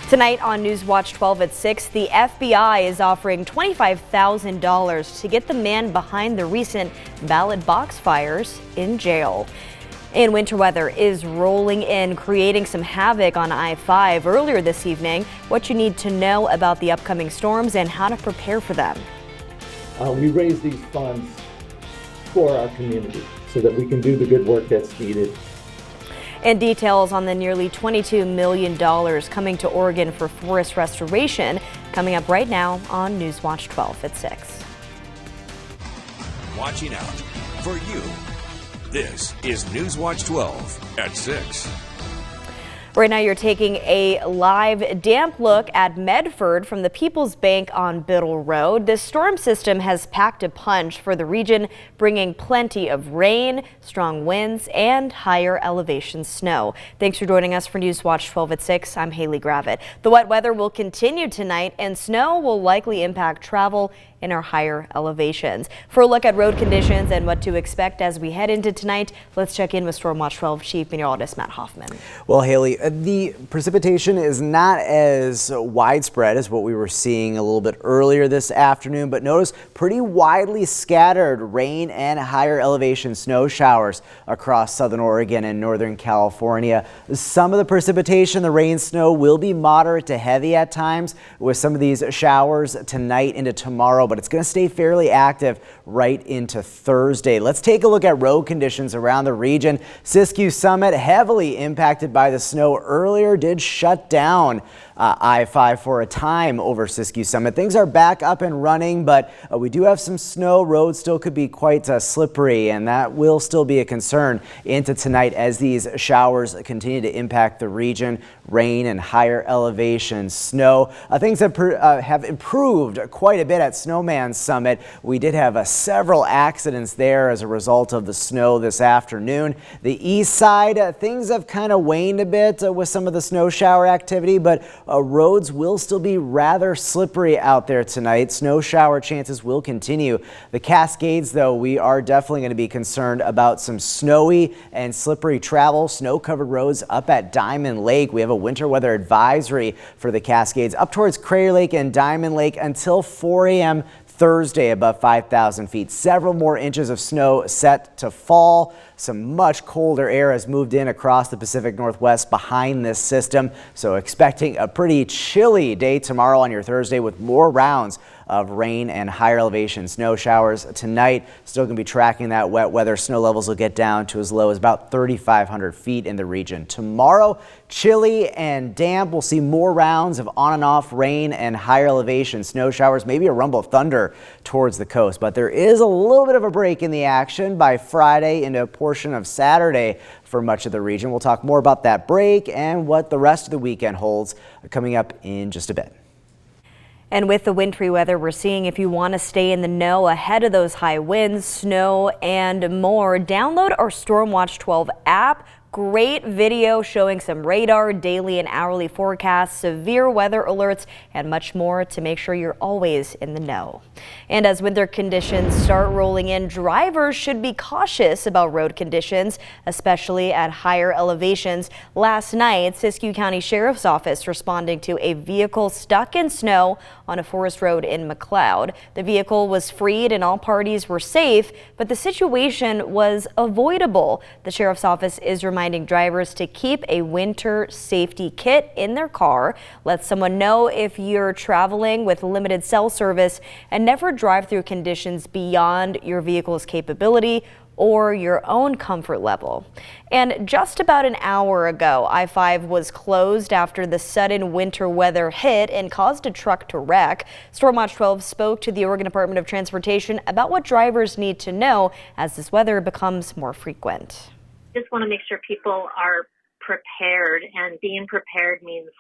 Tonight on NewsWatch 12 at 6, the FBI is offering $25,000 to get the man behind the recent ballot box fires in jail. And winter weather is rolling in, creating some havoc on I-5 earlier this evening. What you need to know about the upcoming storms and how to prepare for them. We raise these funds for our community so that we can do the good work that's needed. And details on the nearly $22 million coming to Oregon for forest restoration coming up right now on NewsWatch 12 at 6. Watching out for you. This is NewsWatch 12 at 6. Right now, you're taking a live damp look at Medford from the People's Bank on Biddle Road. This storm system has packed a punch for the region, bringing plenty of rain, strong winds, and higher elevation snow. Thanks for joining us for NewsWatch 12 at 6. I'm Haley Gravitt. The wet weather will continue tonight, and snow will likely impact travel in our higher elevations. For a look at road conditions and what to expect as we head into tonight, let's check in with Stormwatch 12 Chief Meteorologist Matt Hoffman. Well, Haley, the precipitation is not as widespread as what we were seeing a little bit earlier this afternoon, but notice pretty widely scattered rain and higher elevation snow showers across southern Oregon and northern California. Some of the precipitation, the rain snow, will be moderate to heavy at times with some of these showers tonight into tomorrow, but it's going to stay fairly active right into Thursday. Let's take a look at road conditions around the region. Siskiyou Summit, heavily impacted by the snow earlier, did shut down I-5 for a time over Siskiyou Summit. Things are back up and running, but we do have some snow. Roads still could be quite slippery, and that will still be a concern into tonight as these showers continue to impact the region. Rain and higher elevation snow. Things have improved quite a bit at Snowman Summit. We did have several accidents there as a result of the snow this afternoon. The east side, things have kind of waned a bit with some of the snow shower activity, but roads will still be rather slippery out there tonight. Snow shower chances will continue. The Cascades, though, we are definitely going to be concerned about some snowy and slippery travel. Snow-covered roads up at Diamond Lake. We have a winter weather advisory for the Cascades up towards Crater Lake and Diamond Lake until 4 a.m. Thursday above 5,000 feet. Several more inches of snow set to fall. Some much colder air has moved in across the Pacific Northwest behind this system. So expecting a pretty chilly day tomorrow on your Thursday with more rounds of rain and higher elevation snow showers. Tonight, still going to be tracking that wet weather. Snow levels will get down to as low as about 3,500 feet in the region. Tomorrow, chilly and damp. We'll see more rounds of on and off rain and higher elevation snow showers, maybe a rumble of thunder towards the coast. But there is a little bit of a break in the action by Friday into a portion of Saturday for much of the region. We'll talk more about that break and what the rest of the weekend holds coming up in just a bit. And with the wintry weather we're seeing, if you want to stay in the know ahead of those high winds, snow, and more, download our Stormwatch 12 app. Great video showing some radar, daily and hourly forecasts, severe weather alerts, and much more to make sure you're always in the know. And as winter conditions start rolling in, drivers should be cautious about road conditions, especially at higher elevations. Last night, Siskiyou County Sheriff's Office responding to a vehicle stuck in snow on a forest road in McLeod. The vehicle was freed and all parties were safe, but the situation was avoidable. The Sheriff's Office is reminding drivers to keep a winter safety kit in their car. Let someone know if you're traveling with limited cell service, and never drive through conditions beyond your vehicle's capability or your own comfort level. And just about an hour ago, I-5 was closed after the sudden winter weather hit and caused a truck to wreck. Stormwatch 12 spoke to the Oregon Department of Transportation about what drivers need to know as this weather becomes more frequent. Just want to make sure people are prepared, and being prepared means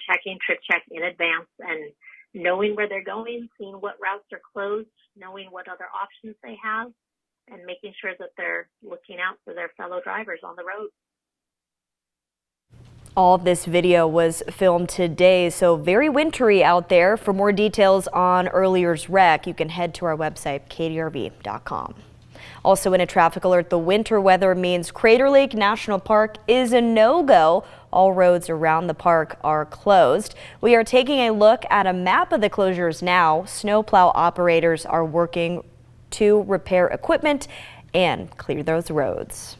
checking trip check in advance and knowing where they're going, seeing what routes are closed, knowing what other options they have, and making sure that they're looking out for their fellow drivers on the road. All of this video was filmed today, so very wintry out there. For more details on earlier's wreck, you can head to our website, kdrv.com. Also in a traffic alert, the winter weather means Crater Lake National Park is a no-go. All roads around the park are closed. We are taking a look at a map of the closures now. Snowplow operators are working to repair equipment and clear those roads.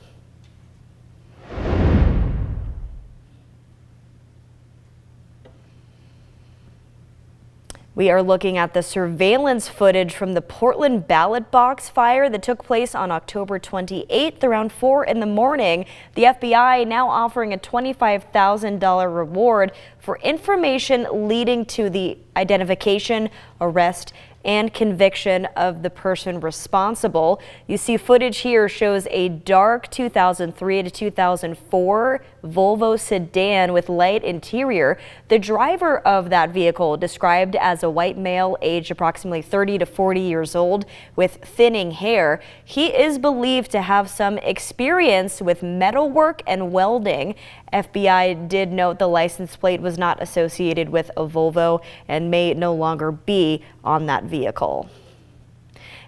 We are looking at the surveillance footage from the Portland Ballot Box Fire that took place on October 28th around 4 in the morning. The FBI now offering a $25,000 reward for information leading to the identification, arrest, and conviction of the person responsible. You see footage here shows a dark 2003 to 2004 Volvo sedan with light interior. The driver of that vehicle, described as a white male aged approximately 30 to 40 years old with thinning hair. He is believed to have some experience with metalwork and welding. FBI did note the license plate was not associated with a Volvo and may no longer be on that vehicle.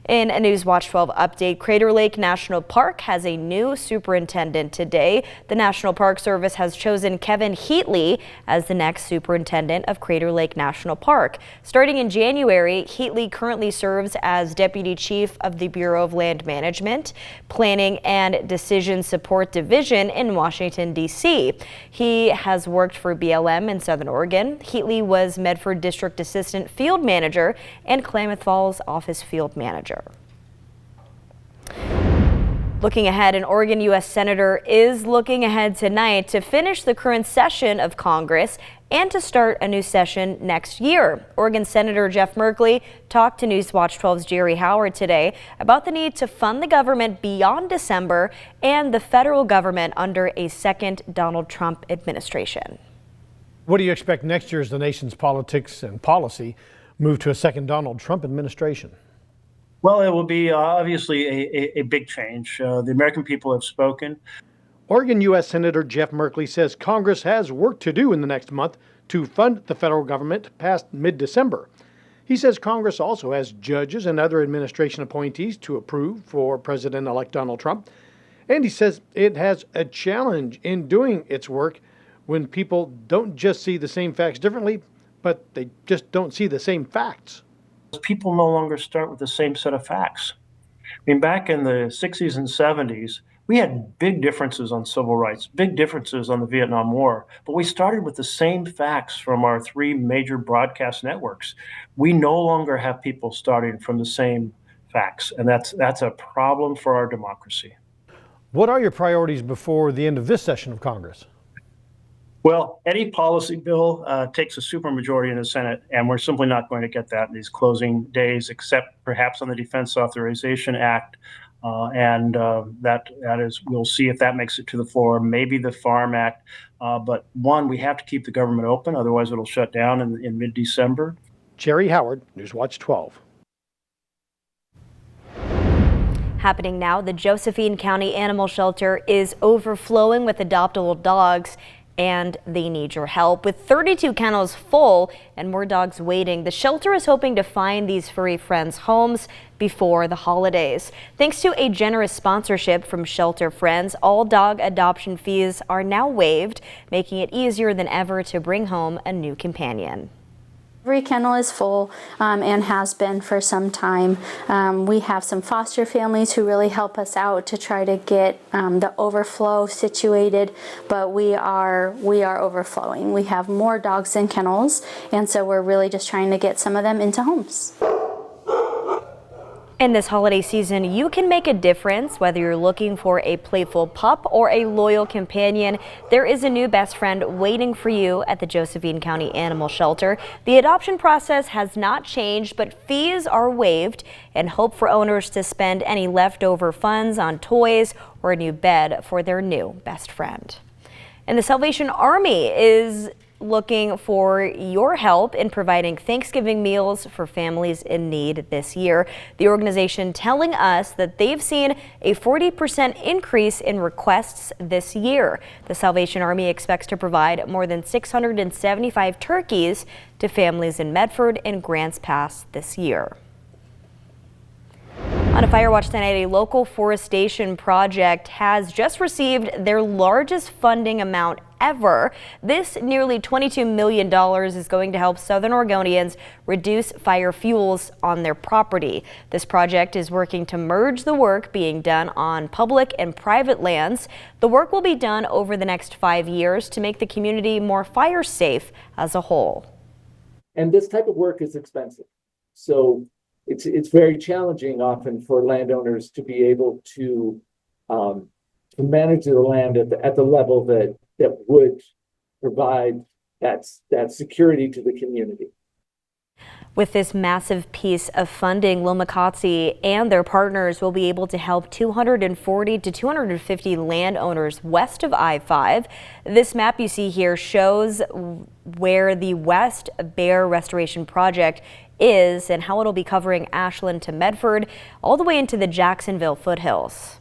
In a NewsWatch 12 update, Crater Lake National Park has a new superintendent today. The National Park Service has chosen Kevin Heatley as the next superintendent of Crater Lake National Park. Starting in January, Heatley currently serves as Deputy Chief of the Bureau of Land Management, Planning and Decision Support Division in Washington, D.C. He has worked for BLM in Southern Oregon. Heatley was Medford District Assistant Field Manager and Klamath Falls Office Field Manager. Looking ahead, an Oregon U.S. Senator is looking ahead tonight to finish the current session of Congress and to start a new session next year. Oregon Senator Jeff Merkley talked to NewsWatch 12's Jerry Howard today about the need to fund the government beyond December and the federal government under a second Donald Trump administration. What do you expect next year as the nation's politics and policy move to a second Donald Trump administration? Well, it will be obviously a big change. The American people have spoken. Oregon U.S. Senator Jeff Merkley says Congress has work to do in the next month to fund the federal government past mid-December. He says Congress also has judges and other administration appointees to approve for President-elect Donald Trump. And he says it has a challenge in doing its work when people don't just see the same facts differently, but they just don't see the same facts. People no longer start with the same set of facts. I mean, back in the 60s and 70s, we had big differences on civil rights, big differences on the Vietnam War, but we started with the same facts from our three major broadcast networks. We no longer have people starting from the same facts, and that's a problem for our democracy. What are your priorities before the end of this session of Congress? Well, any policy bill takes a supermajority in the Senate, and we're simply not going to get that in these closing days, except perhaps on the Defense Authorization Act. That is, we'll see if that makes it to the floor, maybe the Farm Act. But one, we have to keep the government open, otherwise it'll shut down in mid-December. Jerry Howard, NewsWatch 12. Happening now, the Josephine County Animal Shelter is overflowing with adoptable dogs, and they need your help. With 32 kennels full and more dogs waiting, the shelter is hoping to find these furry friends homes before the holidays. Thanks to a generous sponsorship from Shelter Friends, all dog adoption fees are now waived, making it easier than ever to bring home a new companion. Every kennel is full and has been for some time. We have some foster families who really help us out to try to get the overflow situated, but we are overflowing. We have more dogs than kennels, and so we're really just trying to get some of them into homes. In this holiday season, you can make a difference whether you're looking for a playful pup or a loyal companion. There is a new best friend waiting for you at the Josephine County Animal Shelter. The adoption process has not changed, but fees are waived and hope for owners to spend any leftover funds on toys or a new bed for their new best friend. And the Salvation Army is looking for your help in providing Thanksgiving meals for families in need this year. The organization telling us that they've seen a 40% increase in requests this year. The Salvation Army expects to provide more than 675 turkeys to families in Medford and Grants Pass this year. On a Fire Watch tonight, a local forestation project has just received their largest funding amount ever. This nearly $22 million is going to help Southern Oregonians reduce fire fuels on their property. This project is working to merge the work being done on public and private lands. The work will be done over the next 5 years to make the community more fire safe as a whole. And this type of work is expensive. So it's very challenging often for landowners to be able to manage the land at the level that would provide that security to the community. With this massive piece of funding, Lomacatsi and their partners will be able to help 240 to 250 landowners west of I-5. This map you see here shows where the West Bear Restoration Project is and how it'll be covering Ashland to Medford, all the way into the Jacksonville foothills.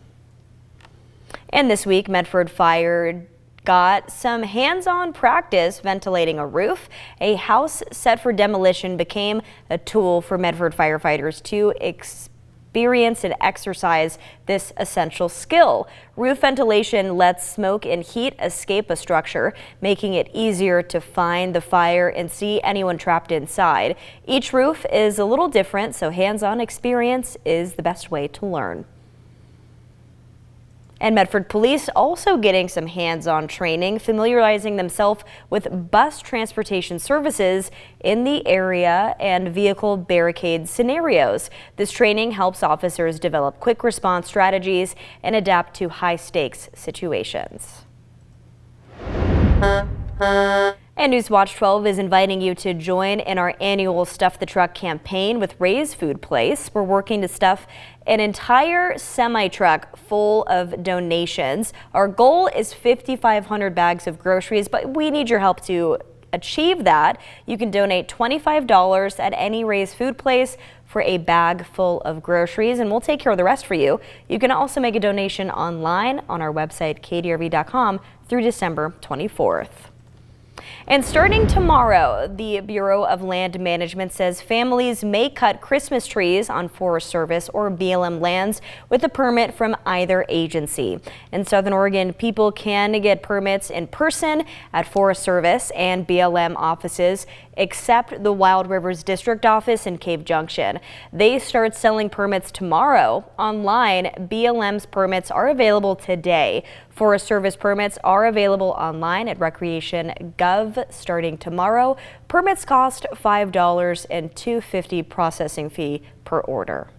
And this week, Medford Fire got some hands-on practice ventilating a roof. A house set for demolition became a tool for Medford firefighters to experience and exercise this essential skill. Roof ventilation lets smoke and heat escape a structure, making it easier to find the fire and see anyone trapped inside. Each roof is a little different, so hands-on experience is the best way to learn. And Medford Police also getting some hands-on training, familiarizing themselves with bus transportation services in the area and vehicle barricade scenarios. This training helps officers develop quick response strategies and adapt to high-stakes situations. And NewsWatch 12 is inviting you to join in our annual Stuff the Truck campaign with Ray's Food Place. We're working to stuff an entire semi-truck full of donations. Our goal is 5,500 bags of groceries, but we need your help to achieve that. You can donate $25 at any Ray's Food Place for a bag full of groceries, and we'll take care of the rest for you. You can also make a donation online on our website, kdrv.com, through December 24th. And starting tomorrow, the Bureau of Land Management says families may cut Christmas trees on Forest Service or BLM lands with a permit from either agency. In Southern Oregon, people can get permits in person at Forest Service and BLM offices, except the Wild Rivers District Office in Cave Junction. They start selling permits tomorrow. Online, BLM's permits are available today. Forest Service permits are available online at Recreation.gov starting tomorrow. Permits cost $5 and $2.50 processing fee per order.